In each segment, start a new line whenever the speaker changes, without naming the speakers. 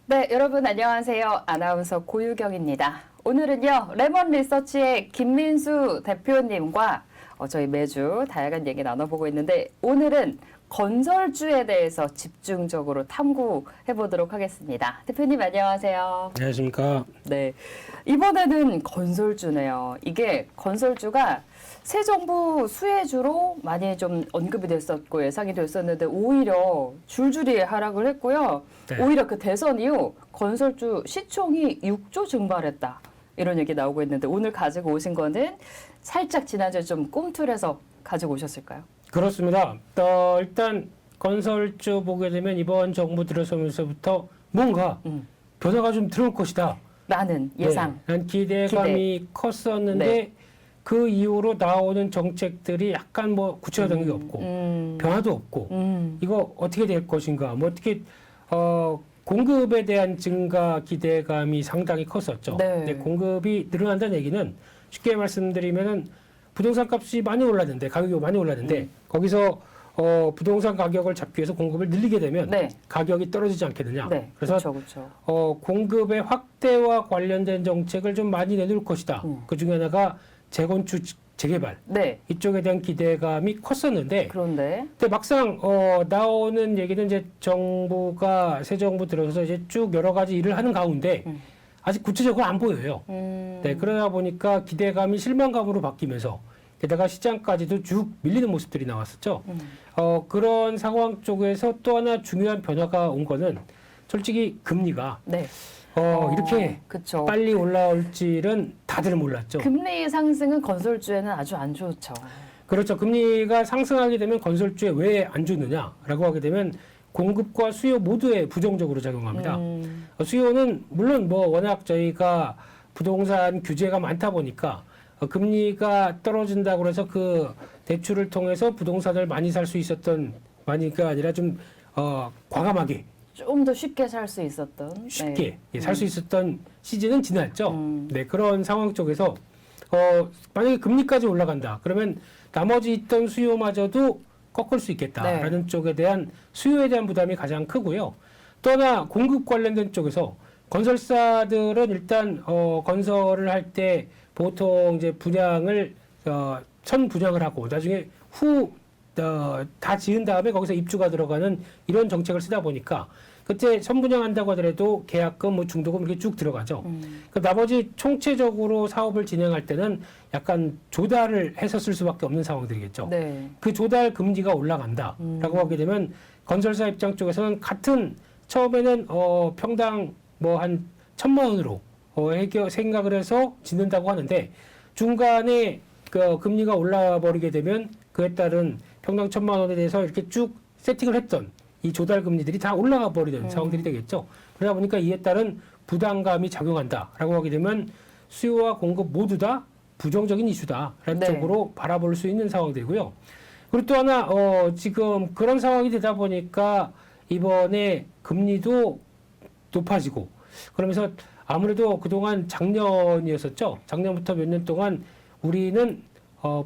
네, 여러분 안녕하세요. 아나운서 고유경입니다. 오늘은요, 레몬 리서치의 김민수 대표님과 저희 매주 다양한 얘기 나눠보고 있는데 오늘은 건설주에 대해서 집중적으로 탐구해 보도록 하겠습니다. 대표님 안녕하세요.
안녕하십니까.
네, 이번에는 건설주네요. 이게 건설주가 새 정부 수혜주로 많이 좀 언급이 됐었고 예상이 됐었는데 오히려 줄줄이 하락을 했고요.
네.
오히려 그 대선 이후 건설주 시총이 6조 증발했다. 이런 얘기 나오고 있는데 오늘 가지고 오신 거는 살짝 지난주에 좀 꿈틀해서 가지고 오셨을까요?
그렇습니다. 일단 건설주 보게 되면 이번 정부 들어서면서부터 뭔가 변화가 좀 들어올 것이다.
라는 예상.
네, 기대감이 컸었는데
네.
그 이후로 나오는 정책들이 약간 뭐 구체화된 게 없고 변화도 없고 이거 어떻게 될 것인가 뭐 어떻게 공급에 대한 증가 기대감이 상당히 컸었죠.
네.
근데 공급이 늘어난다는 얘기는 쉽게 말씀드리면은 부동산 값이 많이 올랐는데 가격이 많이 올랐는데 거기서 부동산 가격을 잡기 위해서 공급을 늘리게 되면
네.
가격이 떨어지지 않겠느냐.
네,
그래서
그렇죠.
공급의 확대와 관련된 정책을 좀 많이 내놓을 것이다. 그 중에 하나가 재건축 재개발
네,
이쪽에 대한 기대감이 컸었는데
그런데
근데 막상 나오는 얘기는 이제 정부가 새 정부 들어서 이제 쭉 여러 가지 일을 하는 가운데 아직 구체적으로 안 보여요. 네, 그러다 보니까 기대감이 실망감으로 바뀌면서 게다가 시장까지도 쭉 밀리는 모습들이 나왔었죠. 그런 상황 쪽에서 또 하나 중요한 변화가 온 거는 솔직히 금리가
네.
이렇게
그쵸.
빨리 올라올지는 다들 몰랐죠.
금리 상승은 건설주에는 아주 안 좋죠.
그렇죠. 금리가 상승하게 되면 건설주에 왜 안 좋느냐라고 하게 되면 공급과 수요 모두에 부정적으로 작용합니다. 수요는 물론 뭐 워낙 저희가 부동산 규제가 많다 보니까 금리가 떨어진다고 해서 그 대출을 통해서 부동산을 많이 살 수 있었던 많이가 아니라 좀 과감하게
좀 더 쉽게 살 수 있었던
쉽게
네.
살 수 있었던 시즌은 지났죠. 네, 그런 상황 쪽에서 만약에 금리까지 올라간다. 그러면 나머지 있던 수요마저도 꺾을 수 있겠다라는
네.
쪽에 대한 수요에 대한 부담이 가장 크고요. 또 하나 공급 관련된 쪽에서 건설사들은 일단 건설을 할 때 보통 이제 분양을 선 분양을 하고 나중에 다 지은 다음에 거기서 입주가 들어가는 이런 정책을 쓰다 보니까 그때 선분양한다고 하더라도 계약금, 뭐 중도금 이렇게 쭉 들어가죠. 그 나머지 총체적으로 사업을 진행할 때는 약간 조달을 해서 쓸 수밖에 없는 상황들이겠죠.
네.
그 조달 금리가 올라간다라고 하게 되면 건설사 입장 쪽에서는 같은 처음에는 평당 뭐 한 1,000만 원으로 생각을 해서 짓는다고 하는데 중간에 그 금리가 올라 버리게 되면 그에 따른 평당 1,000만 원에 대해서 이렇게 쭉 세팅을 했던 이 조달 금리들이 다 올라가 버리는 상황들이 되겠죠. 그러다 보니까 이에 따른 부담감이 작용한다라고 하게 되면 수요와 공급 모두 다 부정적인 이슈다라는
네.
쪽으로 바라볼 수 있는 상황들이고요. 그리고 또 하나 지금 그런 상황이 되다 보니까 이번에 금리도 높아지고 그러면서 아무래도 그동안 작년이었었죠. 작년부터 몇 년 동안 우리는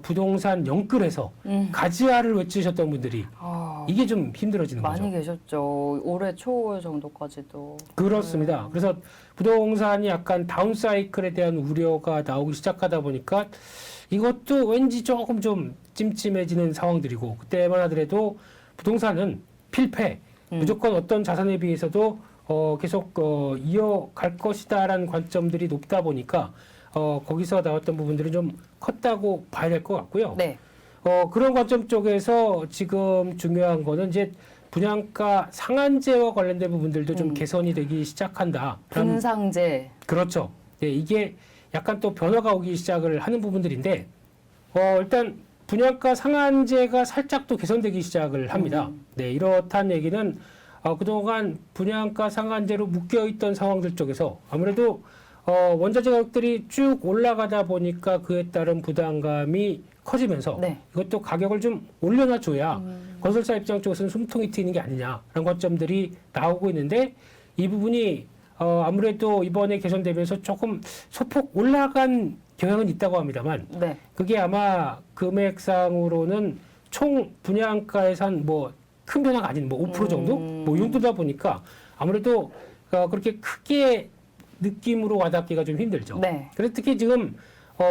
부동산 영끌해서 가지아를 외치셨던 분들이 이게 좀 힘들어지는
많이
거죠.
계셨죠. 올해 초 정도까지도.
그렇습니다. 그래서 부동산이 약간 다운 사이클에 대한 우려가 나오기 시작하다 보니까 이것도 왠지 조금 좀 찜찜해지는 상황들이고 그때만 하더라도 부동산은 필패 무조건 어떤 자산에 비해서도 계속 이어갈 것이다라는 관점들이 높다 보니까 거기서 나왔던 부분들이 좀 컸다고 봐야 될 것 같고요.
네.
그런 관점 쪽에서 지금 중요한 거는 이제 분양가 상한제와 관련된 부분들도 좀 개선이 되기 시작한다.
분상제.
그렇죠. 네, 이게 약간 또 변화가 오기 시작을 하는 부분들인데 일단 분양가 상한제가 살짝 또 개선되기 시작을 합니다. 네, 이렇다는 얘기는 그동안 분양가 상한제로 묶여있던 상황들 쪽에서 아무래도 원자재 가격들이 쭉 올라가다 보니까 그에 따른 부담감이 커지면서
네.
이것도 가격을 좀 올려놔줘야 건설사 입장 쪽에서는 숨통이 트이는 게 아니냐라는 관점들이 나오고 있는데 이 부분이 아무래도 이번에 개선되면서 조금 소폭 올라간 경향은 있다고 합니다만
네.
그게 아마 금액상으로는 총 분양가에서 한 뭐 큰 변화가 아닌 뭐 5% 정도? 뭐 이 정도다 보니까 아무래도 그렇게 크게 느낌으로 와닿기가 좀 힘들죠.
네.
그래서 특히 지금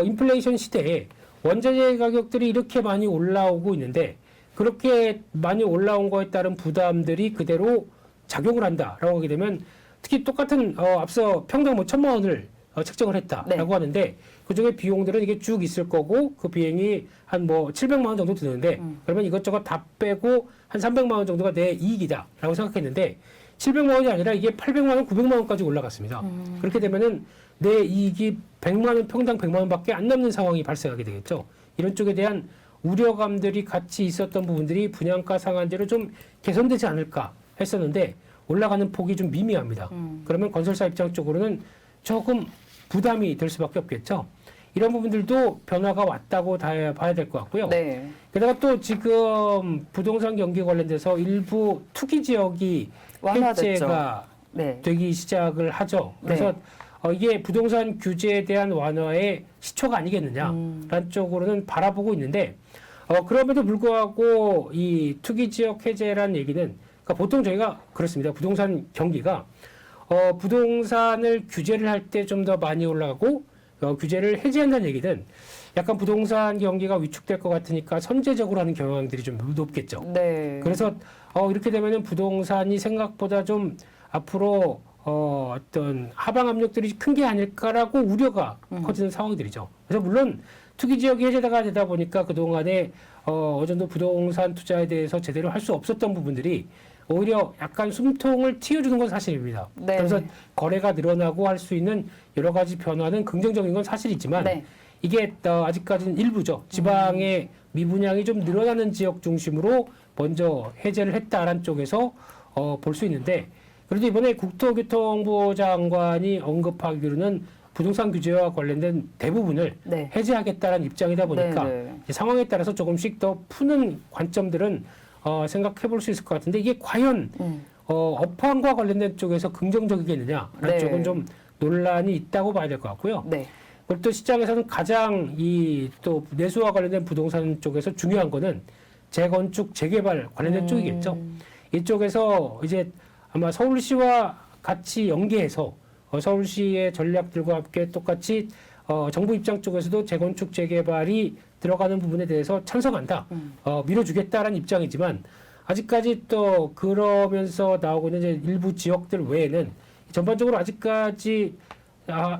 인플레이션 시대에 원자재 가격들이 이렇게 많이 올라오고 있는데 그렇게 많이 올라온 거에 따른 부담들이 그대로 작용을 한다라고 하게 되면 특히 똑같은 앞서 평당 뭐 1,000만 원을 책정을 했다라고
네.
하는데 그중에 비용들은 이게 쭉 있을 거고 그 비행이 한 뭐 700만 원 정도 드는데 그러면 이것저것 다 빼고 한 300만 원 정도가 내 이익이다라고 생각했는데 700만 원이 아니라 이게 800만 원, 900만 원까지 올라갔습니다. 그렇게 되면은 내 이익이 100만 원, 평당 100만 원밖에 안 남는 상황이 발생하게 되겠죠. 이런 쪽에 대한 우려감들이 같이 있었던 부분들이 분양가 상한제로 좀 개선되지 않을까 했었는데 올라가는 폭이 좀 미미합니다. 그러면 건설사 입장 쪽으로는 조금 부담이 될 수밖에 없겠죠. 이런 부분들도 변화가 왔다고 봐야 될 것 같고요.
네.
게다가 또 지금 부동산 경기 관련돼서 일부 투기 지역이
완화됐죠.
해제가
네.
되기 시작을 하죠. 그래서 이게 부동산 규제에 대한 완화의 시초가 아니겠느냐라는 쪽으로는 바라보고 있는데 그럼에도 불구하고 이 투기 지역 해제라는 얘기는 그러니까 보통 저희가 그렇습니다. 부동산 경기가 부동산을 규제를 할 때 좀 더 많이 올라가고 규제를 해제한다는 얘기는 약간 부동산 경기가 위축될 것 같으니까 선제적으로 하는 경향들이 좀 높겠죠.
네.
그래서 이렇게 되면은 부동산이 생각보다 좀 앞으로 어떤 하방 압력들이 큰 게 아닐까라고 우려가 커지는 상황들이죠. 그래서 물론 투기 지역이 해제가 되다 보니까 그 동안에 어느 정도 부동산 투자에 대해서 제대로 할 수 없었던 부분들이 오히려 약간 숨통을 틔워주는 건 사실입니다.
네.
그래서 거래가 늘어나고 할 수 있는 여러 가지 변화는 긍정적인 건 사실이지만
네.
이게 아직까지는 일부죠. 지방의 미분양이 좀 늘어나는 지역 중심으로 먼저 해제를 했다라는 쪽에서 볼 수 있는데 그래도 이번에 국토교통부 장관이 언급하기로는 부동산 규제와 관련된 대부분을
네.
해제하겠다는 입장이다 보니까
네, 네.
이제 상황에 따라서 조금씩 더 푸는 관점들은 생각해 볼 수 있을 것 같은데 이게 과연 업황과 관련된 쪽에서 긍정적이겠느냐라는
네.
쪽은 좀 논란이 있다고 봐야 될 것 같고요.
네.
그리고 또 시장에서는 가장 이 또 내수와 관련된 부동산 쪽에서 중요한 거는 재건축, 재개발 관련된 쪽이겠죠. 이쪽에서 이제 아마 서울시와 같이 연계해서 서울시의 전략들과 함께 똑같이 정부 입장 쪽에서도 재건축, 재개발이 들어가는 부분에 대해서 찬성한다, 밀어주겠다라는 입장이지만 아직까지 또 그러면서 나오고 있는 이제 일부 지역들 외에는 전반적으로 아직까지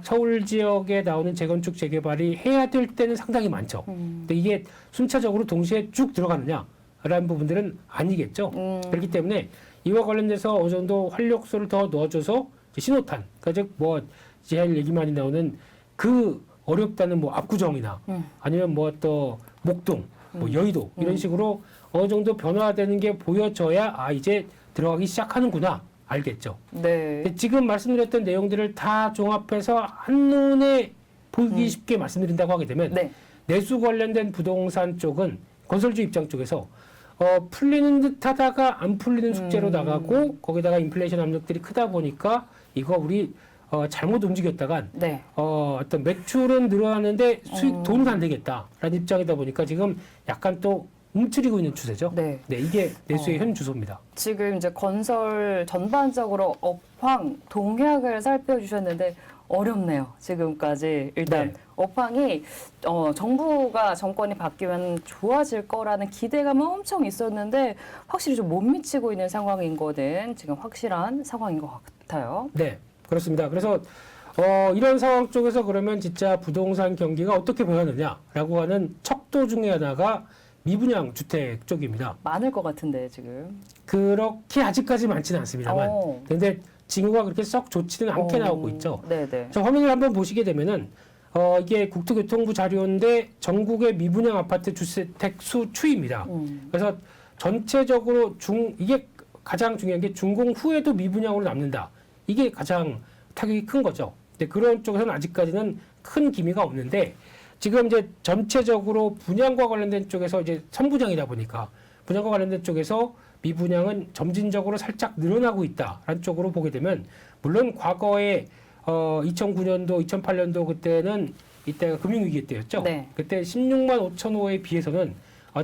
서울 지역에 나오는 재건축, 재개발이 해야 될 때는 상당히 많죠. 근데 이게 순차적으로 동시에 쭉 들어가느냐라는 부분들은 아니겠죠. 그렇기 때문에 이와 관련돼서 어느 정도 활력소를 더 넣어줘서 신호탄, 그러니까 즉 뭐 제일 얘기 많이 나오는 그 어렵다는 뭐 압구정이나 아니면 뭐 또 목동, 뭐 여의도 이런 식으로 어느 정도 변화되는 게 보여져야 이제 들어가기 시작하는구나 알겠죠.
네.
근데 지금 말씀드렸던 내용들을 다 종합해서 한눈에 보기 쉽게 말씀드린다고 하게 되면
네.
내수 관련된 부동산 쪽은 건설주 입장 쪽에서 풀리는 듯 하다가 안 풀리는 숙제로 나가고 거기다가 인플레이션 압력들이 크다 보니까 이거 우리 잘못 움직였다간
네.
어떤 매출은 늘어나는데 수익 돈은 안 되겠다라는 입장이다 보니까 지금 약간 또 움츠리고 있는 추세죠.
네.
이게 내수의 현 주소입니다.
지금 이제 건설 전반적으로 업황 동향을 살펴주셨는데 어렵네요. 지금까지 일단
네.
업황이 정부가 정권이 바뀌면 좋아질 거라는 기대감은 엄청 있었는데 확실히 좀 못 미치고 있는 상황인 거는 지금 확실한 상황인 것 같아요.
네, 그렇습니다. 그래서 이런 상황 쪽에서 그러면 진짜 부동산 경기가 어떻게 변하느냐라고 하는 척도 중에 하나가 미분양 주택 쪽입니다.
많을 것 같은데 지금.
그렇게 아직까지 많지는 않습니다만, 근데 징후가 그렇게 썩 좋지는 않게 나오고 있죠.
네네.
자, 화면을 한번 보시게 되면은 이게 국토교통부 자료인데 전국의 미분양 아파트 주택 수 추이입니다. 그래서 전체적으로 이게 가장 중요한 게 준공 후에도 미분양으로 남는다. 이게 가장 타격이 큰 거죠. 근데 그런 쪽에서는 아직까지는 큰 기미가 없는데 지금 이제 전체적으로 분양과 관련된 쪽에서 이제 선분양이다 보니까 분양과 관련된 쪽에서 미분양은 점진적으로 살짝 늘어나고 있다라는 쪽으로 보게 되면 물론 과거에 2009년도, 2008년도 그때는 이때가 금융위기 때였죠.
네.
그때 16만 5천 호에 비해서는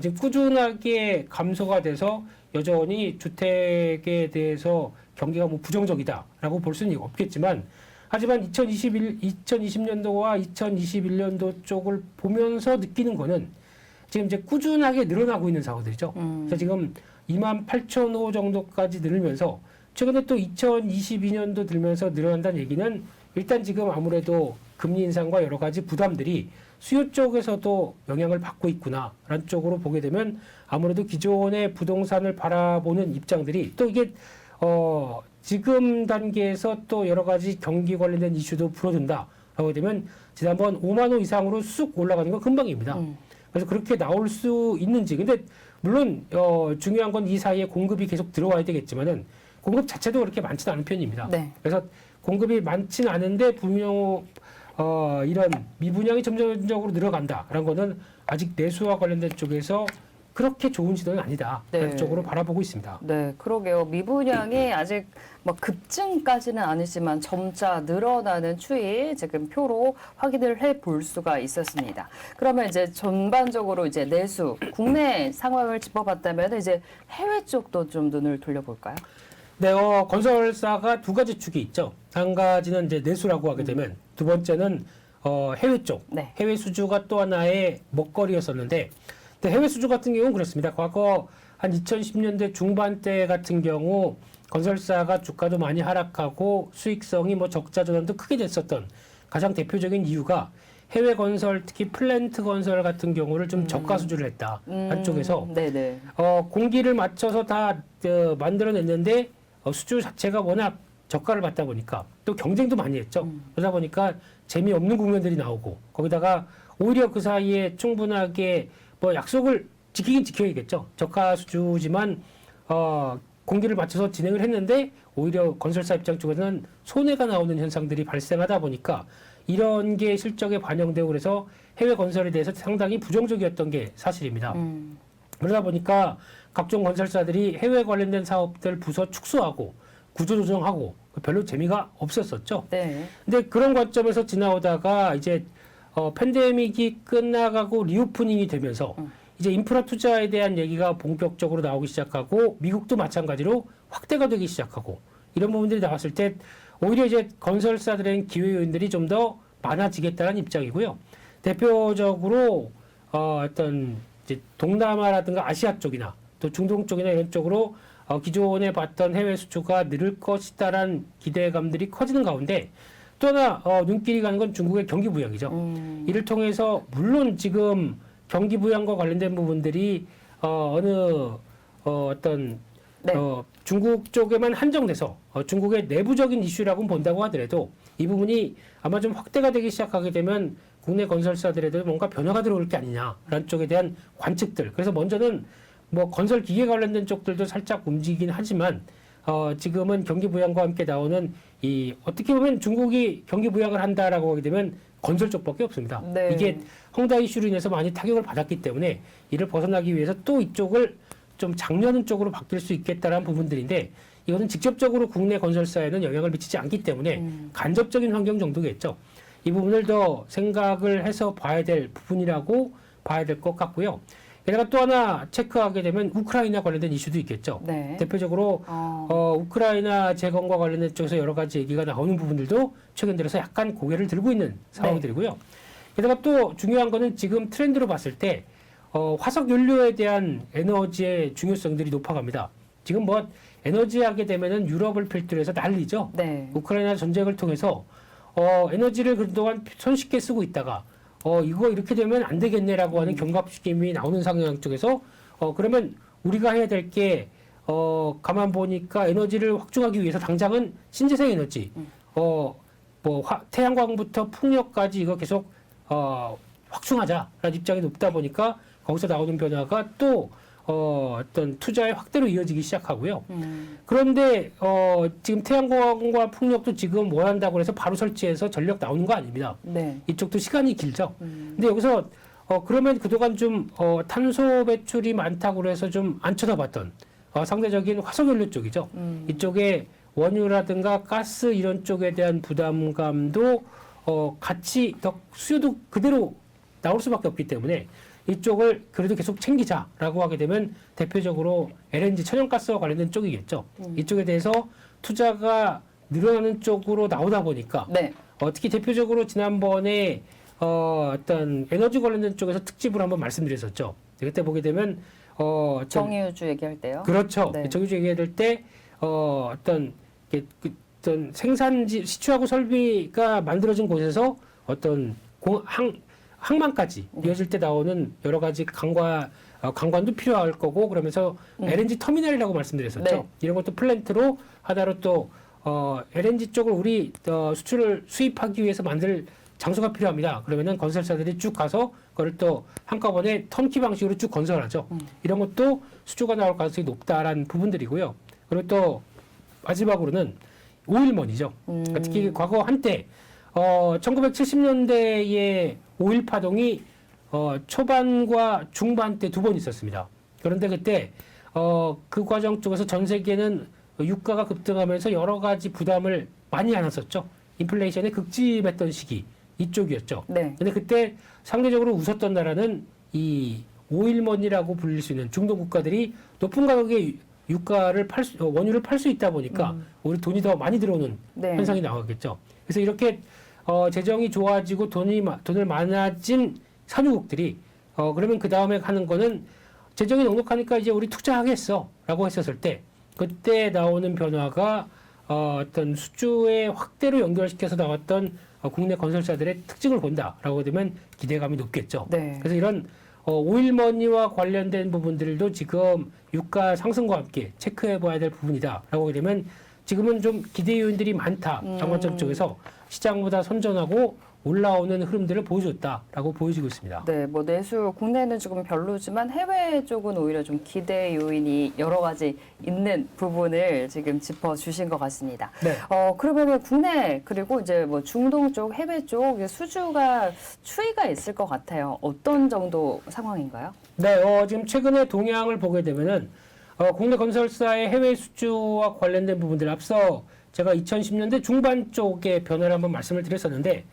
지금 꾸준하게 감소가 돼서 여전히 주택에 대해서 경기가 뭐 부정적이다라고 볼 수는 없겠지만 하지만 2020년도와 2021년도 쪽을 보면서 느끼는 거는 지금 이제 꾸준하게 늘어나고 있는 상황들이죠. 그래서 지금 28,000호 정도까지 늘면서 최근에 또 2022년도 들면서 늘어난다는 얘기는 일단 지금 아무래도 금리 인상과 여러 가지 부담들이 수요 쪽에서도 영향을 받고 있구나라는 쪽으로 보게 되면 아무래도 기존의 부동산을 바라보는 입장들이 또 이게 지금 단계에서 또 여러 가지 경기 관련된 이슈도 불어든다라고 되면 지난번 5만 호 이상으로 쑥 올라가는 건 금방입니다. 그래서 그렇게 나올 수 있는지. 근데 물론 중요한 건 이 사이에 공급이 계속 들어와야 되겠지만은 공급 자체도 그렇게 많지는 않은 편입니다.
네.
그래서 공급이 많지는 않은데 분명 이런 미분양이 점점적으로 늘어간다라는 거는 아직 내수와 관련된 쪽에서 그렇게 좋은 시도는 아니다. 라는
네.
쪽으로 바라보고 있습니다.
네, 그러게요. 미분양이 아직 뭐 급증까지는 아니지만 점차 늘어나는 추이 지금 표로 확인을 해 볼 수가 있었습니다. 그러면 이제 전반적으로 이제 내수, 국내 상황을 짚어봤다면 이제 해외 쪽도 좀 눈을 돌려볼까요?
네, 건설사가 두 가지 축이 있죠. 한 가지는 이제 내수라고 하게 되면 두 번째는 해외 쪽.
네.
해외 수주가 또 하나의 먹거리였었는데 해외 수주 같은 경우는 그렇습니다. 과거 한 2010년대 중반 때 같은 경우 건설사가 주가도 많이 하락하고 수익성이 뭐 적자 전환도 크게 됐었던 가장 대표적인 이유가 해외 건설, 특히 플랜트 건설 같은 경우를 좀 저가 수주를 했다. 한쪽에서
네네.
공기를 맞춰서 다 만들어냈는데 수주 자체가 워낙 저가를 받다 보니까 또 경쟁도 많이 했죠. 그러다 보니까 재미없는 국면들이 나오고 거기다가 오히려 그 사이에 충분하게 뭐 약속을 지키긴 지켜야겠죠. 저가 수주지만 공기를 맞춰서 진행을 했는데 오히려 건설사 입장 쪽에서는 손해가 나오는 현상들이 발생하다 보니까 이런 게 실적에 반영되고 그래서 해외 건설에 대해서 상당히 부정적이었던 게 사실입니다. 그러다 보니까 각종 건설사들이 해외 관련된 사업들 부서 축소하고 구조조정하고 별로 재미가 없었었죠.
네.
근데 그런 관점에서 지나오다가 이제 팬데믹이 끝나가고 리오프닝이 되면서 이제 인프라 투자에 대한 얘기가 본격적으로 나오기 시작하고 미국도 마찬가지로 확대가 되기 시작하고 이런 부분들이 나왔을 때 오히려 이제 건설사들의 기회 요인들이 좀 더 많아지겠다는 입장이고요. 대표적으로 어떤 이제 동남아라든가 아시아 쪽이나 또 중동 쪽이나 이런 쪽으로 기존에 봤던 해외 수주가 늘을 것이다라는 기대감들이 커지는 가운데 또 하나 눈길이 가는 건 중국의 경기 부양이죠. 이를 통해서 물론 지금 경기 부양과 관련된 부분들이 어떤
네.
중국 쪽에만 한정돼서 중국의 내부적인 이슈라고 본다고 하더라도 이 부분이 아마 좀 확대가 되기 시작하게 되면 국내 건설사들에도 뭔가 변화가 들어올 게 아니냐라는 쪽에 대한 관측들. 그래서 먼저는 뭐 건설 기계 관련된 쪽들도 살짝 움직이긴 하지만 지금은 경기 부양과 함께 나오는 이 어떻게 보면 중국이 경기 부양을 한다라고 하게 되면 건설 쪽밖에 없습니다.
네.
이게 헝다 이슈로 인해서 많이 타격을 받았기 때문에 이를 벗어나기 위해서 또 이쪽을 좀 장려하는 쪽으로 바뀔 수 있겠다라는 부분들인데 이거는 직접적으로 국내 건설사에는 영향을 미치지 않기 때문에 간접적인 환경 정도겠죠. 이 부분을 더 생각을 해서 봐야 될 부분이라고 봐야 될 것 같고요. 게다가 또 하나 체크하게 되면 우크라이나 관련된 이슈도 있겠죠.
네.
대표적으로 우크라이나 재건과 관련된 쪽에서 여러 가지 얘기가 나오는 부분들도 최근 들어서 약간 고개를 들고 있는 상황들이고요. 게다가 또 중요한 거는 지금 트렌드로 봤을 때 화석 연료에 대한 에너지의 중요성들이 높아갑니다. 지금 뭐 에너지 하게 되면은 유럽을 필두로 해서 난리죠.
네.
우크라이나 전쟁을 통해서 에너지를 그동안 손쉽게 쓰고 있다가 이거 이렇게 되면 안 되겠네라고 하는 경각심이 나오는 상황 쪽에서 그러면 우리가 해야 될 게 가만 보니까 에너지를 확충하기 위해서 당장은 신재생 에너지 태양광부터 풍력까지 이거 계속 확충하자라는 입장이 높다 보니까 거기서 나오는 변화가 또 어떤 투자의 확대로 이어지기 시작하고요. 그런데 지금 태양광과 풍력도 지금 원한다고 해서 바로 설치해서 전력 나오는 거 아닙니다.
네.
이쪽도 시간이 길죠. 근데 여기서 그러면 그동안 좀 탄소 배출이 많다고 해서 좀 안 쳐다봤던 상대적인 화석연료 쪽이죠. 이쪽에 원유라든가 가스 이런 쪽에 대한 부담감도 같이 더 수요도 그대로 나올 수밖에 없기 때문에 이쪽을 그래도 계속 챙기자라고 하게 되면 대표적으로 LNG 천연가스와 관련된 쪽이겠죠. 이쪽에 대해서 투자가 늘어나는 쪽으로 나오다 보니까
네.
특히 대표적으로 지난번에 어떤 에너지 관련된 쪽에서 특집으로 한번 말씀드렸었죠. 그때 보게 되면
정유주 얘기할 때요.
그렇죠.
네.
정유주 얘기할 때 어떤 어떤 생산지 시추하고 설비가 만들어진 곳에서 어떤 항만까지 이어질 때 나오는 여러 가지 강관도 필요할 거고 그러면서 LNG 터미널이라고 말씀드렸었죠.
네.
이런 것도 플랜트로 하나로 또 LNG 쪽을 우리 수출을 수입하기 위해서 만들 장소가 필요합니다. 그러면은 건설사들이 쭉 가서 그걸 또 한꺼번에 턴키 방식으로 쭉 건설하죠. 이런 것도 수주가 나올 가능성이 높다라는 부분들이고요. 그리고 또 마지막으로는 오일머니죠. 특히 과거 한때 1970년대에 오일 파동이 초반과 중반 때 두 번 있었습니다. 그런데 그때 그 과정 쪽에서 전 세계는 유가가 급등하면서 여러 가지 부담을 많이 안았었죠. 인플레이션에 극심했던 시기 이쪽이었죠.
네.
근데 그때 상대적으로 웃었던 나라는 이 오일머니라고 불릴 수 있는 중동 국가들이 높은 가격에 유가를 원유를 팔 수 있다 보니까 우리 돈이 더 많이 들어오는
네.
현상이 나오겠죠. 그래서 이렇게 재정이 좋아지고 돈을 많아진 산유국들이 그러면 그 다음에 하는 거는 재정이 넉넉하니까 이제 우리 투자하겠어라고 했었을 때 그때 나오는 변화가 어떤 수주의 확대로 연결시켜서 나왔던 국내 건설사들의 특징을 본다라고 되면 기대감이 높겠죠.
네.
그래서 이런 오일머니와 관련된 부분들도 지금 유가 상승과 함께 체크해봐야 될 부분이다라고 하게 되면 지금은 좀 기대 요인들이 많다. 장관점 쪽에서 시장보다 선전하고 올라오는 흐름들을 보여줬다라고 보여지고 있습니다.
네, 뭐 내수 국내는 조금 별로지만 해외 쪽은 오히려 좀 기대 요인이 여러 가지 있는 부분을 지금 짚어주신 것 같습니다.
네.
그러면은 국내 그리고 이제 뭐 중동 쪽, 해외 쪽 수주가 추이가 있을 것 같아요. 어떤 정도 상황인가요?
네, 지금 최근에 동향을 보게 되면은 국내 건설사의 해외 수주와 관련된 부분들 앞서 제가 2010년대 중반 쪽의 변화를 한번 말씀을 드렸었는데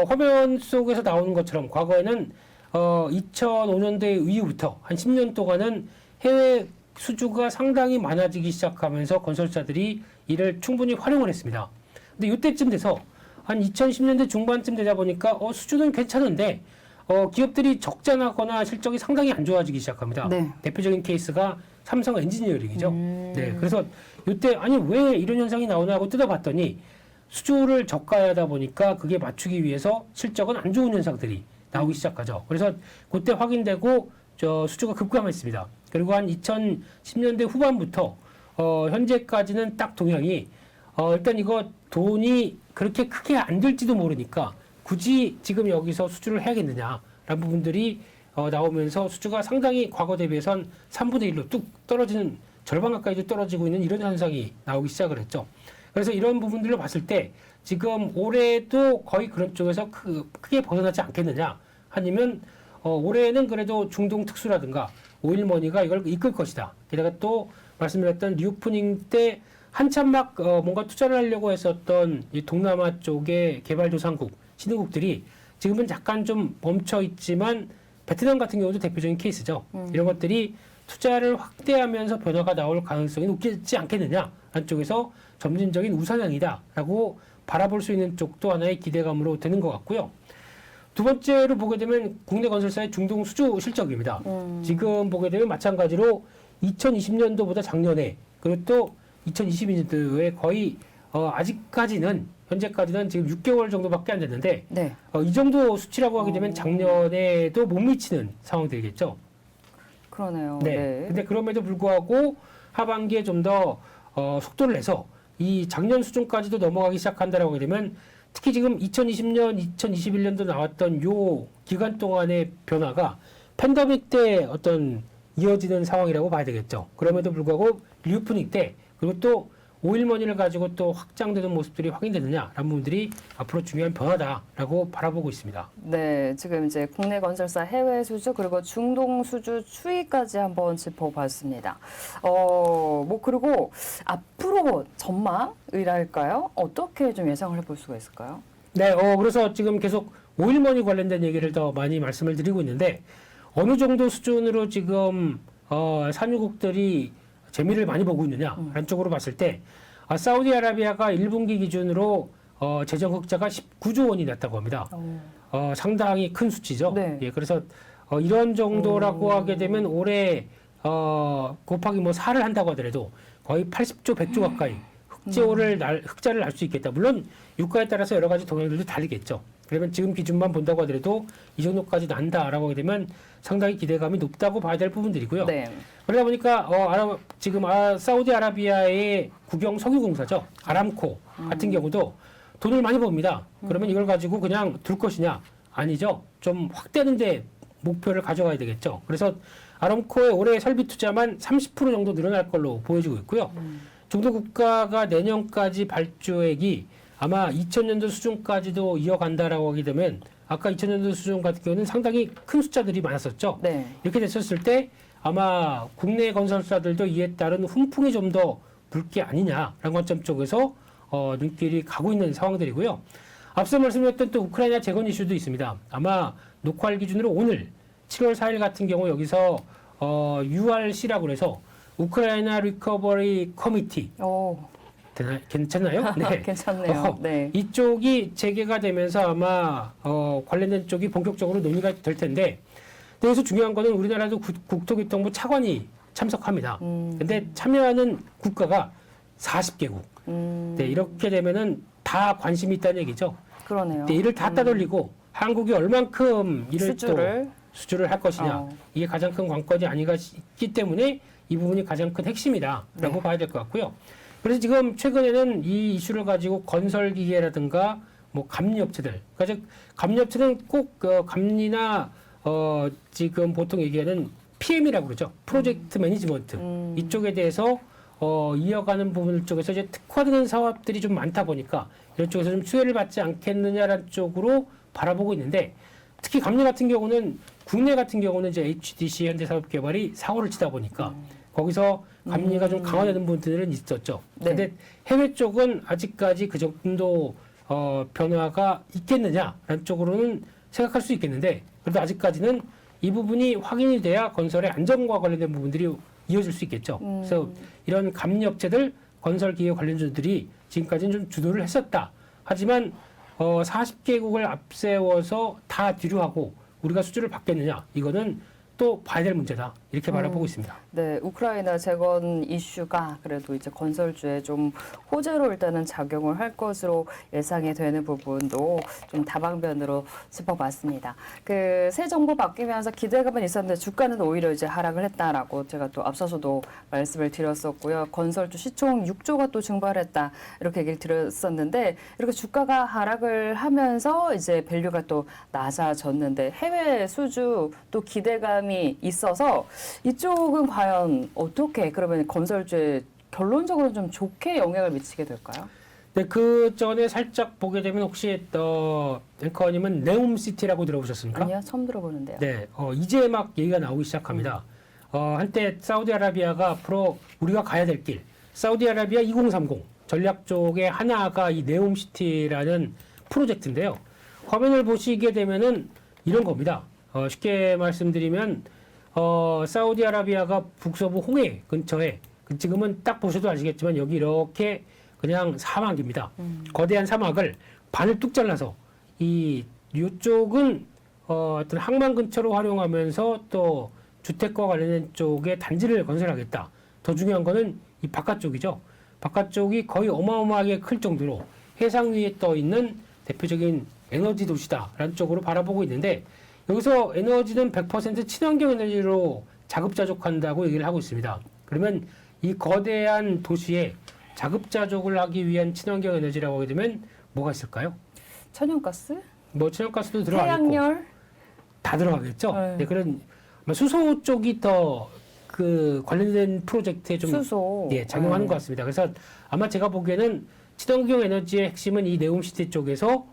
화면 속에서 나오는 것처럼 과거에는 2005년대 이후부터 한 10년 동안은 해외 수주가 상당히 많아지기 시작하면서 건설사들이 이를 충분히 활용을 했습니다. 근데 이때쯤 돼서 한 2010년대 중반쯤 되다 보니까 수주는 괜찮은데 기업들이 적자나거나 실적이 상당히 안 좋아지기 시작합니다.
네.
대표적인 케이스가 삼성 엔지니어링이죠. 네, 그래서 이때 아니 왜 이런 현상이 나오나 하고 뜯어봤더니 수주를 저가하다 보니까 그게 맞추기 위해서 실적은 안 좋은 현상들이 나오기 시작하죠. 그래서 그때 확인되고 수주가 급감했습니다. 그리고 한 2010년대 후반부터 현재까지는 딱 동향이 일단 이거 돈이 그렇게 크게 안 들지도 모르니까 굳이 지금 여기서 수주를 해야겠느냐라는 부분들이 나오면서 수주가 상당히 과거 대비해서 한 3분의 1로 뚝 떨어지는 절반 가까이도 떨어지고 있는 이런 현상이 나오기 시작을 했죠. 그래서 이런 부분들로 봤을 때 지금 올해도 거의 그런 쪽에서 크게 벗어나지 않겠느냐 아니면 올해는 그래도 중동 특수라든가 오일머니가 이걸 이끌 것이다. 게다가 또 말씀드렸던 리오프닝 때 한참 막 뭔가 투자를 하려고 했었던 이 동남아 쪽의 개발도상국, 신흥국들이 지금은 약간 좀 멈춰 있지만 베트남 같은 경우도 대표적인 케이스죠. 이런 것들이 투자를 확대하면서 변화가 나올 가능성이 높지 않겠느냐 한쪽에서 점진적인 우상향이다라고 바라볼 수 있는 쪽도 하나의 기대감으로 되는 것 같고요. 두 번째로 보게 되면 국내 건설사의 중동 수주 실적입니다. 지금 보게 되면 마찬가지로 2020년도보다 작년에 그리고 또 2022년도에 거의 아직까지는 현재까지는 지금 6개월 정도밖에 안 됐는데
네.
이 정도 수치라고 하게 되면 작년에도 못 미치는 상황들이겠죠.
그러네요.
네.
네.
근데 그럼에도 불구하고 하반기에 좀 더 속도를 내서 이 작년 수준까지도 넘어가기 시작한다라고 하게 되면 특히 지금 2020년, 2021년도 나왔던 요 기간 동안의 변화가 팬데믹 때 어떤 이어지는 상황이라고 봐야 되겠죠. 그럼에도 불구하고 리오프닝 때 그리고 또 오일머니를 가지고 또 확장되는 모습들이 확인되느냐라는 부분들이 앞으로 중요한 변화다라고 바라보고 있습니다.
네, 지금 이제 국내 건설사 해외 수주 그리고 중동 수주 추이까지 한번 짚어봤습니다. 뭐 그리고 앞으로 전망이랄까요? 어떻게 좀 예상을 해볼 수가 있을까요?
네, 그래서 지금 계속 오일머니 관련된 얘기를 더 많이 말씀을 드리고 있는데 어느 정도 수준으로 지금 산유국들이 재미를 많이 보고 있느냐라는 쪽으로 봤을 때 사우디아라비아가 1분기 기준으로 재정 흑자가 19조 원이 났다고 합니다. 상당히 큰 수치죠.
네.
예, 그래서 이런 정도라고 하게 되면 올해 곱하기 뭐 4를 한다고 하더라도 거의 80조, 100조 가까이 흑자를 날 수 있겠다. 물론 유가에 따라서 여러 가지 동향들도 다르겠죠. 그러면 지금 기준만 본다고 하더라도 이 정도까지 난다라고 하게 되면 상당히 기대감이 높다고 봐야 될 부분들이고요.
네.
그러다 보니까 지금 사우디아라비아의 국영 석유공사죠. 아람코 같은 경우도 돈을 많이 법니다. 그러면 이걸 가지고 그냥 둘 것이냐? 아니죠. 좀 확대하는데 목표를 가져가야 되겠죠. 그래서 아람코의 올해 설비 투자만 30% 정도 늘어날 걸로 보여지고 있고요. 중도 국가가 내년까지 발주액이 아마 2000년도 수준까지도 이어간다라고 하게 되면 아까 2000년도 수준 같은 경우는 상당히 큰 숫자들이 많았었죠.
네.
이렇게 됐었을 때 아마 국내 건설사들도 이에 따른 훈풍이 좀 더 불 게 아니냐라는 관점 쪽에서 눈길이 가고 있는 상황들이고요. 앞서 말씀드렸던 또 우크라이나 재건 이슈도 있습니다. 아마 녹화일 기준으로 오늘 7월 4일 같은 경우 여기서 URC라고 해서 우크라이나 리커버리 커미티 괜찮나요? 네.
괜찮네요. 네.
이쪽이 재개가 되면서 아마 관련된 쪽이 본격적으로 논의가 될 텐데 여기서 중요한 거는 우리나라도 국토교통부 차관이 참석합니다. 근데 참여하는 국가가 40개국. 네, 이렇게 되면은 다 관심이 있다는 얘기죠.
그러네요.
네, 이를 다 따돌리고 한국이 얼만큼 이를 수주를 할 것이냐. 이게 가장 큰 관건이 아닌가 싶기 때문에 이 부분이 가장 큰 핵심이다라고
네.
봐야 될 것 같고요. 그래서 지금 최근에는 이 이슈를 가지고 건설기계라든가 뭐 감리업체들, 그러니까 즉 감리업체는 꼭 감리나 지금 보통 얘기하는 PM이라고 그러죠. 프로젝트 매니지먼트 이쪽에 대해서 이어가는 부분 쪽에서 이제 특화되는 사업들이 좀 많다 보니까 이런 쪽에서 좀 수혜를 받지 않겠느냐라는 쪽으로 바라보고 있는데 특히 감리 같은 경우는 국내 같은 경우는 이제 HDC 현대사업개발이 사고를 치다 보니까 거기서 감리가 좀 강화되는 부분들은 있었죠. 그런데
네.
해외 쪽은 아직까지 그 정도 변화가 있겠느냐라는 쪽으로는 생각할 수 있겠는데 그래도 아직까지는 이 부분이 확인이 돼야 건설의 안전과 관련된 부분들이 이어질 수 있겠죠. 그래서 이런 감리업체들, 건설기계 관련주들이 지금까지는 좀 주도를 했었다. 하지만 40개국을 앞세워서 다 뒤로 하고 우리가 수주를 받겠느냐 이거는 또 봐야 될 문제다 이렇게 바라보고 있습니다.
네, 우크라이나 재건 이슈가 그래도 이제 건설주에 좀 호재로 일단은 작용을 할 것으로 예상이 되는 부분도 좀 다방면으로 짚어봤습니다. 그 새 정부 바뀌면서 기대감은 있었는데 주가는 오히려 이제 하락을 했다라고 제가 또 앞서서도 말씀을 드렸었고요. 건설주 시총 6조가 또 증발했다 이렇게 얘기를 드렸었는데 이렇게 주가가 하락을 하면서 이제 밸류가 또 낮아졌는데 해외 수주 또 기대감이 있어서 이쪽은 과연 어떻게 그러면 건설주에 결론적으로 좀 좋게 영향을 미치게 될까요?
네, 그 전에 살짝 보게 되면 혹시 앵커님은 네옴시티라고 들어보셨습니까?
아니요, 처음 들어보는데요.
네, 이제 막 얘기가 나오기 시작합니다. 한때 사우디아라비아가 앞으로 우리가 가야 될 길, 사우디아라비아 2030 전략 쪽의 하나가 이 네옴시티라는 프로젝트인데요. 화면을 보시게 되면은 이런 겁니다. 쉽게 말씀드리면 사우디아라비아가 북서부 홍해 근처에 지금은 딱 보셔도 아시겠지만 여기 이렇게 그냥 사막입니다. 거대한 사막을 반을 뚝 잘라서 이쪽은 어떤 항만 근처로 활용하면서 또 주택과 관련된 쪽에 단지를 건설하겠다. 더 중요한 거는 이 바깥쪽이죠. 바깥쪽이 거의 어마어마하게 클 정도로 해상 위에 떠 있는 대표적인 에너지 도시다라는 쪽으로 바라보고 있는데 여기서 에너지는 100% 친환경 에너지로 자급자족한다고 얘기를 하고 있습니다. 그러면 이 거대한 도시에 자급자족을 하기 위한 친환경 에너지라고 하게 되면 뭐가 있을까요?
천연가스?
뭐 천연가스도 들어가겠고
태양열?
다 들어가겠죠.
네.
네, 그런 수소 쪽이 더 그 관련된 프로젝트에 좀
수소.
작용하는 것 같습니다. 그래서 아마 제가 보기에는 친환경 에너지의 핵심은 이 네옴시티 쪽에서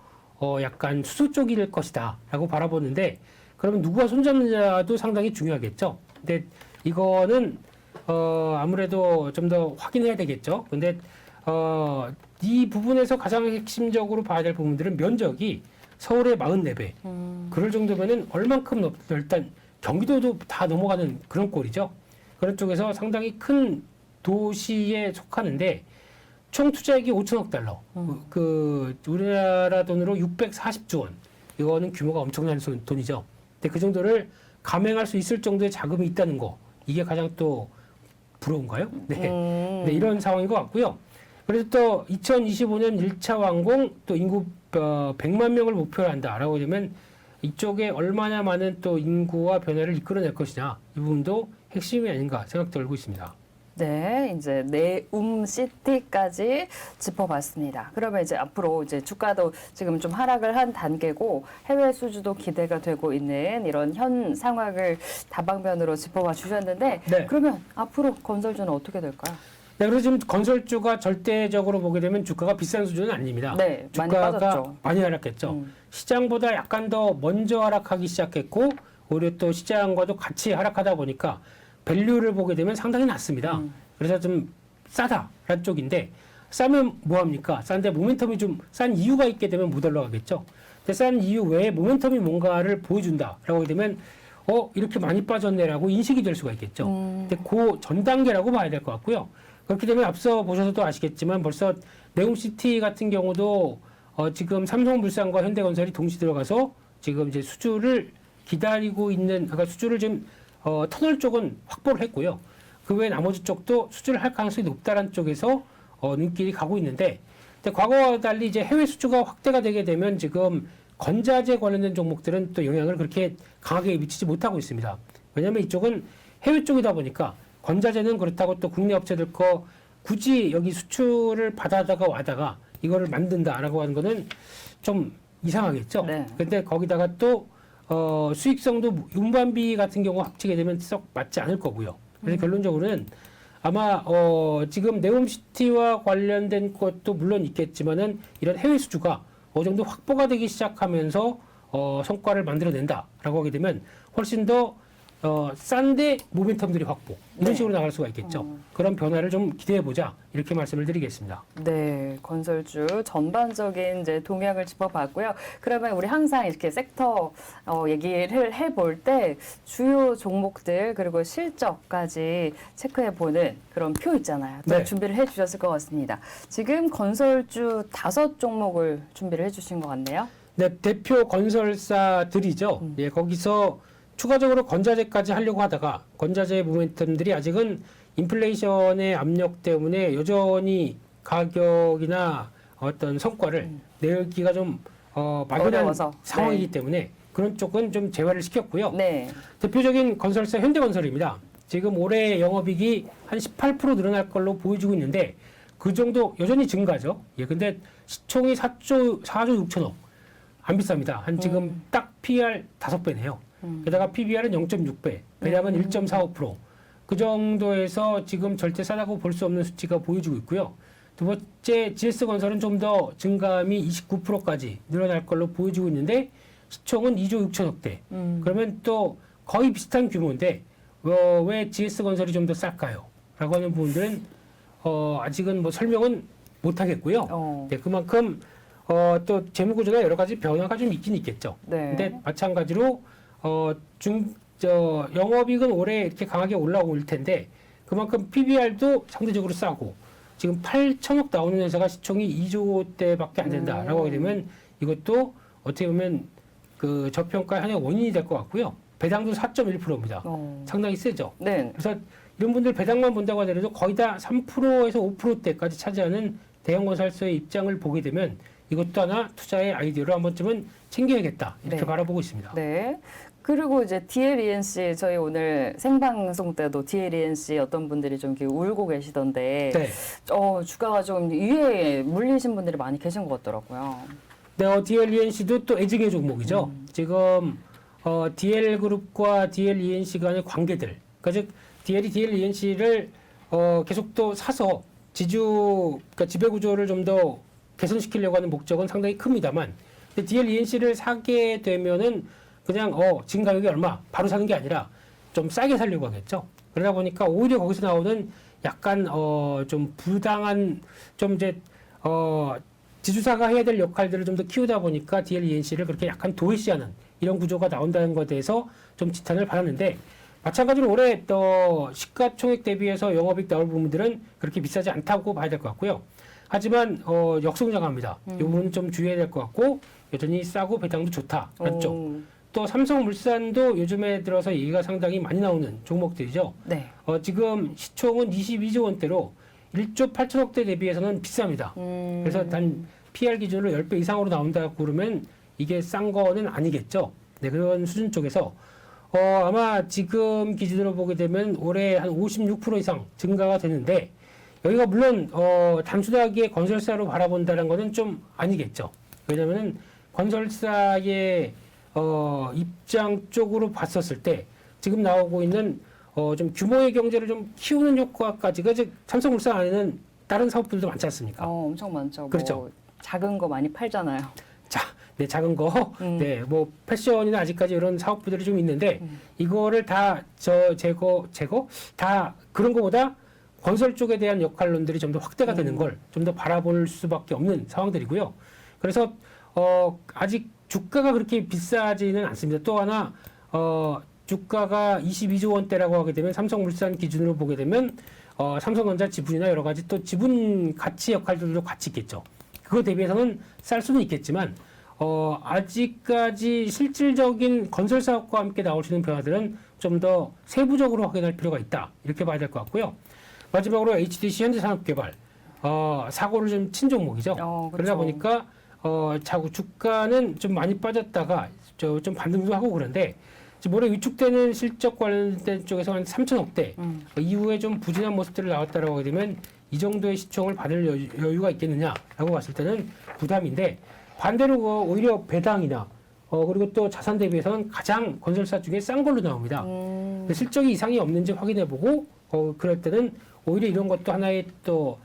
약간 수소 쪽일 것이다라고 바라보는데 그러면 누가 손잡느냐도 상당히 중요하겠죠. 근데 이거는 아무래도 좀 더 확인해야 되겠죠. 근데 이 부분에서 가장 핵심적으로 봐야 될 부분들은 면적이 서울의 44배. 그럴 정도면은 얼만큼 경기도도 다 넘어가는 그런 꼴이죠. 그런 쪽에서 상당히 큰 도시에 속하는데 총 투자액이 5천억 달러. 그 우리나라 돈으로 640조 원. 이거는 규모가 엄청난 돈이죠. 근데 그 정도를 감행할 수 있을 정도의 자금이 있다는 거. 이게 가장 또 부러운가요? 네. 네, 이런 상황인 것 같고요. 그래서 또 2025년 1차 완공 또 인구 100만 명을 목표로 한다라고 되면 이쪽에 얼마나 많은 또 인구와 변화를 이끌어낼 것이냐. 이 부분도 핵심이 아닌가 생각 들고 있습니다.
네, 이제 내움시티까지 짚어봤습니다. 그러면 이제 앞으로 이제 주가도 지금 좀 하락을 한 단계고 해외 수주도 기대가 되고 있는 이런 현 상황을 다방면으로 짚어봐 주셨는데
네.
그러면 앞으로 건설주는 어떻게 될까요?
네, 그래서 지금 건설주가 절대적으로 보게 되면 주가가 비싼 수준은 아닙니다.
네, 많이
주가가
빠졌죠.
많이 하락했죠. 시장보다 약간 더 먼저 하락하기 시작했고 오히려 또 시장과도 같이 하락하다 보니까 밸류를 보게 되면 상당히 낮습니다. 그래서 좀 싸다라는 쪽인데 싸면 뭐합니까? 싼데 모멘텀이 좀 싼 이유가 있게 되면 못 올라가겠죠. 근데 싼 이유 외에 모멘텀이 뭔가를 보여준다라고 하게 되면 이렇게 많이 빠졌네라고 인식이 될 수가 있겠죠. 근데 그 전 단계라고 봐야 될 것 같고요. 그렇게 되면 앞서 보셔서도 아시겠지만 벌써 네옴시티 같은 경우도 지금 삼성물산과 현대건설이 동시 들어가서 지금 이제 수주를 기다리고 있는, 그러니까 수주를 지금 터널 쪽은 확보를 했고요. 그 외 나머지 쪽도 수주를 할 가능성이 높다는 쪽에서 눈길이 가고 있는데, 근데 과거와 달리 이제 해외 수주가 확대가 되게 되면 지금 건자재 관련된 종목들은 또 영향을 그렇게 강하게 미치지 못하고 있습니다. 왜냐하면 이쪽은 해외 쪽이다 보니까 건자재는 그렇다고 또 국내 업체들 거 굳이 여기 수출을 받아다가 와다가 이거를 만든다라고 하는 거는 좀 이상하겠죠.
네.
근데 거기다가 또 수익성도 운반비 같은 경우 합치게 되면 썩 맞지 않을 거고요. 그래서 결론적으로는 아마 지금 네옴시티와 관련된 것도 물론 있겠지만은 이런 해외 수주가 어느 정도 확보가 되기 시작하면서 성과를 만들어낸다라고 하게 되면 훨씬 더 싼데 모멘텀들이 확보 이런
네.
식으로 나갈 수가 있겠죠. 그런 변화를 좀 기대해 보자 이렇게 말씀을 드리겠습니다.
네, 건설주 전반적인 이제 동향을 짚어봤고요. 그러면 우리 항상 이렇게 섹터 얘기를 해볼 때 주요 종목들 그리고 실적까지 체크해보는 그런 표 있잖아요. 또
네.
준비를 해주셨을 것 같습니다. 지금 건설주 5종목을 준비를 해주신 것 같네요.
네, 대표 건설사들이죠. 예, 거기서 추가적으로 건자재까지 하려고 하다가 건자재 모멘텀들이 아직은 인플레이션의 압력 때문에 여전히 가격이나 어떤 성과를 내기가 좀 막연한
어려워서.
상황이기
네.
때문에 그런 쪽은 좀 제외를 시켰고요.
네.
대표적인 건설사 현대건설입니다. 지금 올해 영업이익이 한 18% 늘어날 걸로 보여지고 있는데 그 정도 여전히 증가죠. 예, 근데 시총이 4조 6천억. 안 비쌉니다. 한 지금 딱 PER 5배네요. 게다가 PBR은 0.6배, 배당은 1.45%. 그 정도에서 지금 절대 싸다고 볼 수 없는 수치가 보여지고 있고요. 두 번째, GS건설은 좀 더 증감이 29%까지 늘어날 걸로 보여지고 있는데 시총은 2조 6천억대. 그러면 또 거의 비슷한 규모인데 왜 GS건설이 좀 더 쌀까요? 라고 하는 부분들은 아직은 뭐 설명은 못 하겠고요. 네, 그만큼 또 재무구조나 여러 가지 변화가 좀 있긴 있겠죠.
네.
근데 마찬가지로 영업이익은 올해 이렇게 강하게 올라올 텐데 그만큼 PBR도 상대적으로 싸고 지금 8천억 나오는 회사가 시총이 2조대밖에 안 된다라고 하게 되면 이것도 어떻게 보면 그 저평가 하나의 원인이 될 것 같고요. 배당도 4.1%입니다. 상당히 세죠.
네.
그래서 이런 분들 배당만 본다고 하더라도 거의 다 3%에서 5%대까지 차지하는 대형 건설사의 입장을 보게 되면 이것도 하나 투자의 아이디어로 한 번쯤은 챙겨야겠다 이렇게
네.
바라보고 있습니다.
네. 그리고 이제 DLENC 저희 오늘 생방송 때도 DLENC 어떤 분들이 좀 이렇게 울고 계시던데
네.
주가가 좀 위에 물리신 분들이 많이 계신 것 같더라고요.
네, DLENC도 또 애증의 종목이죠. 지금 DL그룹과 DLENC 간의 관계들, 그러니까 즉 DL이 DLENC를 계속 또 사서 그러니까 지배구조를 좀 더 개선시키려고 하는 목적은 상당히 큽니다만, 근데 DLENC를 사게 되면은 그냥 지금 가격이 얼마 바로 사는 게 아니라 좀 싸게 사려고 하겠죠. 그러다 보니까 오히려 거기서 나오는 약간 좀 부당한 좀 이제 지주사가 해야 될 역할들을 좀 더 키우다 보니까 DLENC를 그렇게 약간 도외시하는 이런 구조가 나온다는 것에 대해서 좀 지탄을 받았는데 마찬가지로 올해 또 시가총액 대비해서 영업이익 나올 부분들은 그렇게 비싸지 않다고 봐야 될 것 같고요. 하지만 역성장합니다. 이 부분은 좀 주의해야 될 것 같고 여전히 싸고 배당도 좋다라는 쪽. 또 삼성물산도 요즘에 들어서 얘기가 상당히 많이 나오는 종목들이죠.
네.
지금 시총은 22조 원대로 1조 8천억대 대비해서는 비쌉니다. 그래서 단 PR 기준으로 10배 이상으로 나온다고 그러면 이게 싼 거는 아니겠죠. 네, 그런 수준 쪽에서 아마 지금 기준으로 보게 되면 올해 한 56% 이상 증가가 되는데 여기가 물론 단순하게 건설사로 바라본다는 것은 좀 아니겠죠. 왜냐하면 건설사의 입장 쪽으로 봤었을 때 지금 나오고 있는 좀 규모의 경제를 좀 키우는 효과까지가 즉 삼성물산 안에는 다른 사업들도 많지 않습니까?
엄청 많죠.
그렇죠.
뭐 작은 거 많이 팔잖아요.
네, 작은 거, 네, 뭐 패션이나 아직까지 이런 사업부들이 좀 있는데 이거를 다 제거 다 그런 거보다 건설 쪽에 대한 역할론들이 좀 더 확대가 되는 걸 좀 더 바라볼 수밖에 없는 상황들이고요. 그래서 아직 주가가 그렇게 비싸지는 않습니다. 또 하나 주가가 22조 원대라고 하게 되면 삼성물산 기준으로 보게 되면 삼성전자 지분이나 여러 가지 또 지분 가치 역할들도 같이 있겠죠. 그거 대비해서는 쌀 수는 있겠지만 아직까지 실질적인 건설 사업과 함께 나올 수 있는 변화들은 좀 더 세부적으로 확인할 필요가 있다. 이렇게 봐야 될 것 같고요. 마지막으로 HDC 현대산업개발 사고를 좀 친 종목이죠. 그러다 보니까 자꾸 주가는 좀 많이 빠졌다가 좀 반등도 하고 그런데 지금 올해 위축되는 실적 관련된 쪽에서 한 3천억대 이후에 좀 부진한 모습들을 나왔다라고 하게 되면 이 정도의 시총을 받을 여유가 있겠느냐라고 봤을 때는 부담인데 반대로 오히려 배당이나 그리고 또 자산 대비해서는 가장 건설사 중에 싼 걸로 나옵니다. 실적이 이상이 없는지 확인해보고 그럴 때는 오히려 이런 것도 하나의 또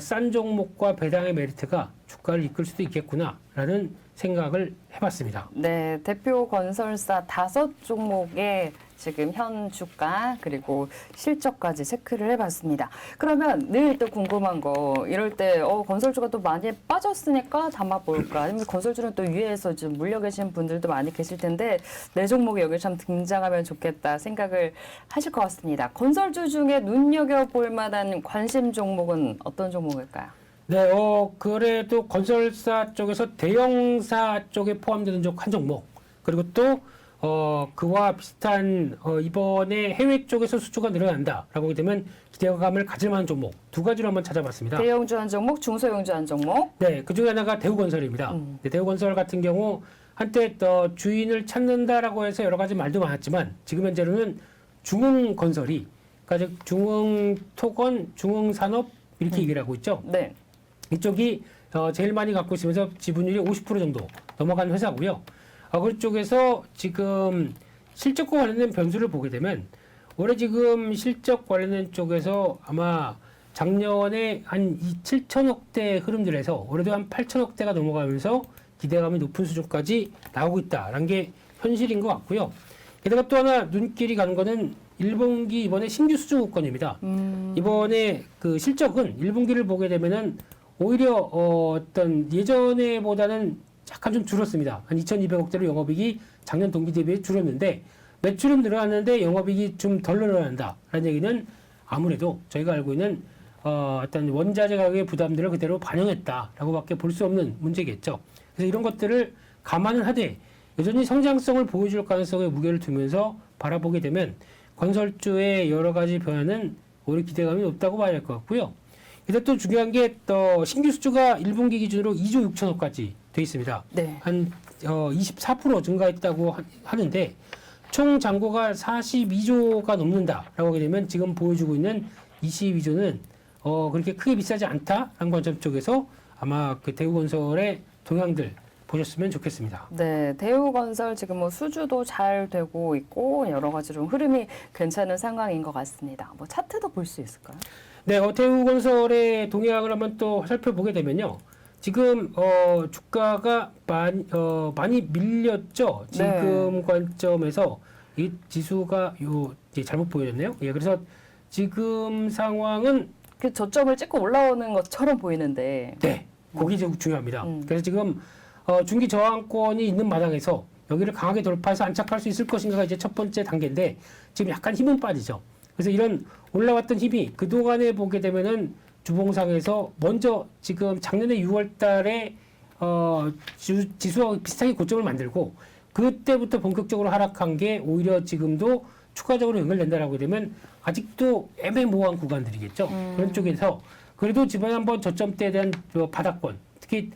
싼 종목과 배당의 메리트가 주가를 이끌 수도 있겠구나라는 생각을 해봤습니다.
네, 대표 건설사 5종목의 지금 현 주가 그리고 실적까지 체크를 해봤습니다. 그러면 늘 또 궁금한 거 이럴 때 건설주가 또 많이 빠졌으니까 담아볼까 아니면 건설주는 또 위에서 좀 물려 계신 분들도 많이 계실 텐데 내 종목이 여기 참 등장하면 좋겠다 생각을 하실 것 같습니다. 건설주 중에 눈여겨볼 만한 관심 종목은 어떤 종목일까요?
네, 그래도 건설사 쪽에서 대형사 쪽에 포함되는 쪽 한 종목 그리고 또 그와 비슷한 이번에 해외 쪽에서 수주가 늘어난다라고 하게 되면 기대감을 가질 만한 종목 두 가지로 한번 찾아봤습니다.
대형주 한 종목, 중소형주 한 종목.
네, 그 중에 하나가 대우건설입니다. 네, 대우건설 같은 경우 한때 주인을 찾는다라고 해서 여러 가지 말도 많았지만 지금 현재로는 중흥건설이 그러니까 즉 중흥토건, 중흥산업 이렇게 얘기를 하고 있죠.
네.
이쪽이 제일 많이 갖고 있으면서 지분율이 50% 정도 넘어간 회사고요. 그쪽에서 지금 실적과 관련된 변수를 보게 되면 올해 지금 실적 관련된 쪽에서 아마 작년에 한 7천억대 흐름들에서 올해도 한 8천억대가 넘어가면서 기대감이 높은 수준까지 나오고 있다라는 게 현실인 것 같고요. 게다가 또 하나 눈길이 가는 거는 1분기 이번에 신규 수주권입니다. 이번에 그 실적은 1분기를 보게 되면은 오히려 어떤 예전에보다는 약간 좀 줄었습니다. 한 2,200억대로 영업이익이 작년 동기 대비해 줄었는데 매출은 늘어났는데 영업이익이 좀 덜 늘어난다라는 얘기는 아무래도 저희가 알고 있는 어떤 원자재 가격의 부담들을 그대로 반영했다라고밖에 볼 수 없는 문제겠죠. 그래서 이런 것들을 감안을 하되 여전히 성장성을 보여줄 가능성에 무게를 두면서 바라보게 되면 건설주의 여러 가지 변화는 오히려 기대감이 높다고 봐야 할 것 같고요. 그래서 또 중요한 게 또 신규 수주가 1분기 기준으로 2조 6천억까지 돼 있습니다.
네.
한 24% 증가했다고 하는데 총 잔고가 42조가 넘는다라고 하게 되면 지금 보여주고 있는 22조는 그렇게 크게 비싸지 않다라는 관점 쪽에서 아마 그 대우건설의 동향들 보셨으면 좋겠습니다.
네, 대우건설 지금 뭐 수주도 잘 되고 있고 여러 가지 좀 흐름이 괜찮은 상황인 것 같습니다. 뭐 차트도 볼 수 있을까요?
네, 대우건설의 동향을 한번 또 살펴보게 되면요. 지금 주가가 많이 밀렸죠. 지금 관점에서 이 지수가 이제 잘못 보여졌네요. 예, 그래서 지금 상황은
그 저점을 찍고 올라오는 것처럼 보이는데.
네, 그게 좀 중요합니다. 그래서 지금 중기 저항권이 있는 마당에서 여기를 강하게 돌파해서 안착할 수 있을 것인가가 이제 첫 번째 단계인데 지금 약간 힘은 빠지죠. 그래서 이런 올라왔던 힘이 그동안에 보게 되면은 주봉상에서 먼저 지금 작년에 6월 달에 지수와 비슷하게 고점을 만들고 그때부터 본격적으로 하락한 게 오히려 지금도 추가적으로 연결된다라고 되면 아직도 애매모호한 구간들이겠죠. 그런 쪽에서 그래도 지난번 한번 저점대에 대한 바닥권, 특히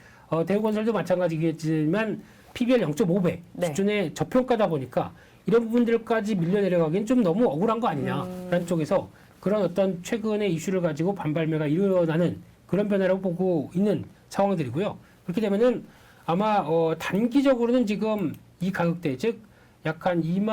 대우건설도 마찬가지겠지만 PBR 0.5배
네.
수준의 저평가다 보니까 이런 부분들까지 밀려 내려가기엔 좀 너무 억울한 거 아니냐라는 쪽에서 그런 어떤 최근의 이슈를 가지고 반발매가 일어나는 그런 변화라고 보고 있는 상황들이고요. 그렇게 되면은 아마 단기적으로는 지금 이 가격대 즉 약간 지금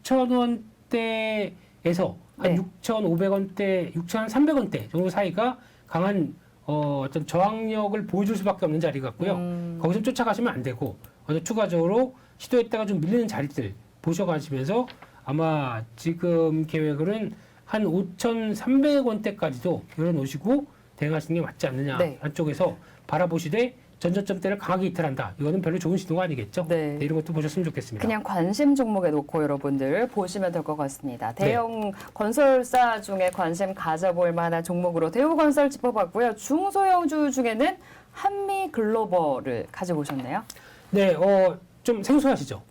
6,000원대에서 한
네.
6,500원대, 6,300원대 정도 사이가 강한 어떤 저항력을 보여줄 수밖에 없는 자리 같고요. 거기서 쫓아가시면 안 되고 추가적으로 시도했다가 좀 밀리는 자리들 보셔가시면서 아마 지금 계획은 한 5,300원대까지도 열어놓으시고 대응하시는 게 맞지 않느냐
네.
한쪽에서 바라보시되 전저점대를 강하게 이탈한다. 이거는 별로 좋은 신호가 아니겠죠.
네.
네, 이런 것도 보셨으면 좋겠습니다.
그냥 관심 종목에 놓고 여러분들 보시면 될 것 같습니다. 대형 건설사 중에 관심 가져볼 만한 종목으로 대우건설 짚어봤고요. 중소형주 중에는 한미글로벌을 가지고 오셨네요.
네, 좀 생소하시죠?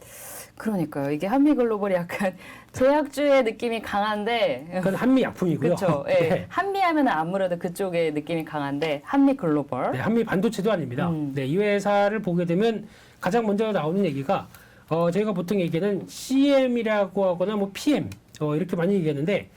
그러니까요. 이게 한미글로벌이 약간 제약주의 느낌이 강한데
그건 한미 약품이고요.
그렇죠. 예.
네.
한미하면 아무래도 그쪽의 느낌이 강한데 한미글로벌.
네, 한미 반도체도 아닙니다. 네, 이 회사를 보게 되면 가장 먼저 나오는 얘기가 저희가 보통 얘기하는 CM이라고 하거나 뭐 PM 이렇게 많이 얘기하는데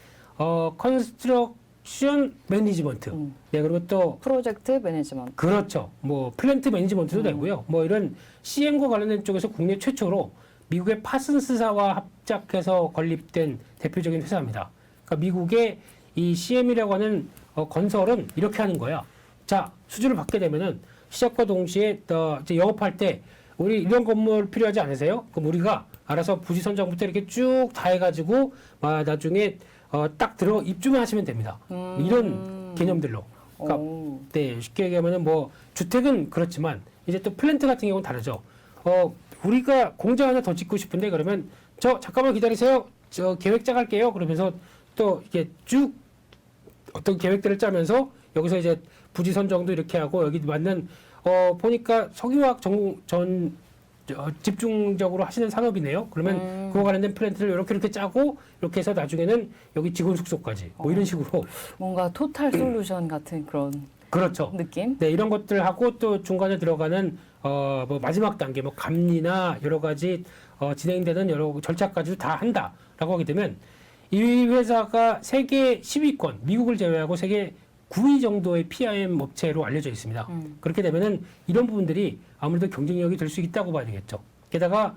컨스트럭션 매니지먼트. 네, 그리고 또
프로젝트 매니지먼트.
그렇죠. 뭐 플랜트 매니지먼트도 되고요. 뭐 이런 CM과 관련된 쪽에서 국내 최초로 미국의 파슨스사와 합작해서 건립된 대표적인 회사입니다. 그러니까 미국의 이 CM이라고 하는 건설은 이렇게 하는 거야. 자, 수주를 받게 되면은 시작과 동시에 이제 영업할 때 우리 이런 건물 필요하지 않으세요? 그럼 우리가 알아서 부지 선정부터 이렇게 쭉 다 해가지고 나중에 딱 들어 입주만 하시면 됩니다. 이런 개념들로. 그러니까
오.
네, 쉽게 얘기하면은 뭐 주택은 그렇지만 이제 또 플랜트 같은 경우는 다르죠. 우리가 공장 하나 더 짓고 싶은데 그러면 잠깐만 기다리세요. 저 계획 짜갈게요. 그러면서 또 이게 쭉 어떤 계획들을 짜면서 여기서 이제 부지 선정도 이렇게 하고 여기 맞는 보니까 석유화학 집중적으로 하시는 산업이네요. 그러면 그와 관련된 플랜트를 이렇게 짜고 이렇게 해서 나중에는 여기 직원 숙소까지 뭐 이런 식으로
뭔가 토탈 솔루션 같은 그런
그렇죠.
느낌?
네, 이런 것들 하고 또 중간에 들어가는 뭐 마지막 단계 뭐 감리나 여러 가지 진행되는 여러 절차까지도 다 한다라고 하게 되면 이 회사가 세계 10위권, 미국을 제외하고 세계 9위 정도의 PIM 업체로 알려져 있습니다. 그렇게 되면은 이런 부분들이 아무래도 경쟁력이 될 수 있다고 봐야 되겠죠. 게다가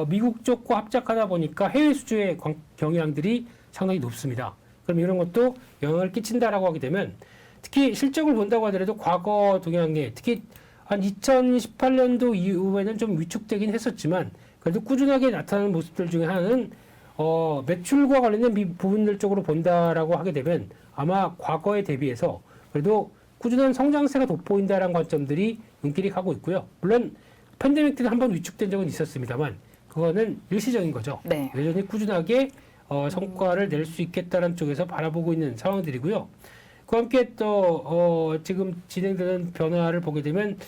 미국 쪽과 합작하다 보니까 해외 수주의 경향들이 상당히 높습니다. 그럼 이런 것도 영향을 끼친다라고 하게 되면 특히 실적을 본다고 하더라도 과거 동향에 특히 한 2018년도 이후에는 좀 위축되긴 했었지만 그래도 꾸준하게 나타나는 모습들 중에 하나는 매출과 관련된 부분들 쪽으로 본다라고 하게 되면 아마 과거에 대비해서 그래도 꾸준한 성장세가 돋보인다라는 관점들이 눈길이 가고 있고요. 물론 팬데믹 때는 한번 위축된 적은 있었습니다만 그거는 일시적인 거죠.
네.
여전히 꾸준하게 성과를 낼 수 있겠다는 쪽에서 바라보고 있는 상황들이고요. 그와 함께 또 지금 진행되는 변화를 보게 되면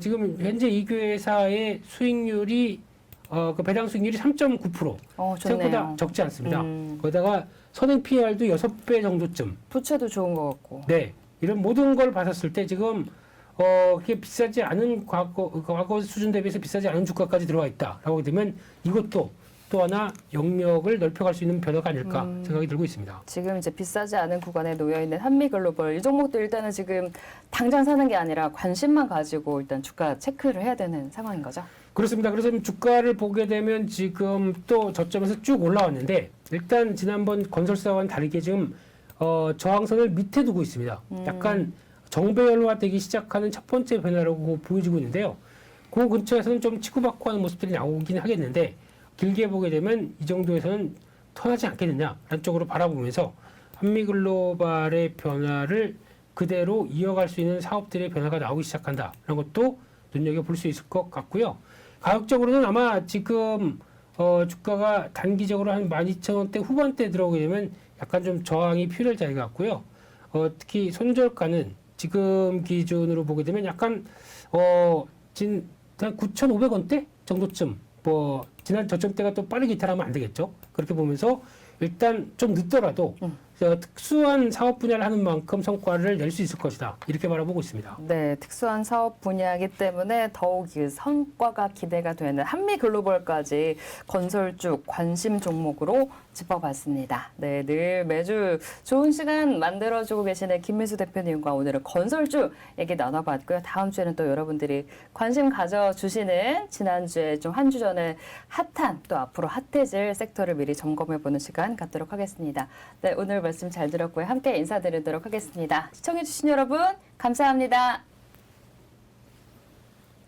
지금 현재 이 회사의 수익률이 그 배당 수익률이 3.9% 생각보다
좋네요.
적지 않습니다. 거기다가 선행 PR도 6배 정도쯤.
부채도 좋은 것 같고.
네, 이런 모든 걸 봤었을 때 지금 그게 비싸지 않은 과거 수준 대비해서 비싸지 않은 주가까지 들어와 있다라고 하게 되면 이것도 또 하나 영역을 넓혀갈 수 있는 변화가 아닐까 생각이 들고 있습니다.
지금 이제 비싸지 않은 구간에 놓여 있는 한미글로벌 이 종목도 일단은 지금 당장 사는 게 아니라 관심만 가지고 일단 주가 체크를 해야 되는 상황인 거죠.
그렇습니다. 그래서 주가를 보게 되면 지금 또 저점에서 쭉 올라왔는데 일단 지난번 건설사와는 다르게 지금 저항선을 밑에 두고 있습니다. 약간 정배열화되기 시작하는 첫 번째 변화라고 보여지고 있는데요. 그 근처에서는 좀 치고받고 하는 모습들이 나오긴 하겠는데 길게 보게 되면 이 정도에서는 터나지 않겠느냐라는 쪽으로 바라보면서 한미글로벌의 변화를 그대로 이어갈 수 있는 사업들의 변화가 나오기 시작한다라는 것도 눈여겨볼 수 있을 것 같고요. 가격적으로는 아마 지금 주가가 단기적으로 한 12,000원대 후반대 들어오게 되면 약간 좀 저항이 필요할 자리 같고요. 특히 손절가는 지금 기준으로 보게 되면 약간 한 9,500원대 정도쯤 뭐 지난 저점대가 또 빠르게 이탈하면 안 되겠죠. 그렇게 보면서 일단 좀 늦더라도 특수한 사업 분야를 하는 만큼 성과를 낼 수 있을 것이다. 이렇게 바라보고 있습니다.
네, 특수한 사업 분야이기 때문에 더욱 그 성과가 기대가 되는 한미글로벌까지 건설주 관심 종목으로 짚어봤습니다. 네, 늘 매주 좋은 시간 만들어주고 계시는 김민수 대표님과 오늘은 건설주 얘기 나눠봤고요. 다음 주에는 또 여러분들이 관심 가져주시는 지난주에 좀 한 주 전에 핫한 또 앞으로 핫해질 섹터를 미리 점검해보는 시간 갖도록 하겠습니다. 네, 오늘 말씀 잘 들었고요. 함께 인사드리도록 하겠습니다. 시청해주신 여러분 감사합니다.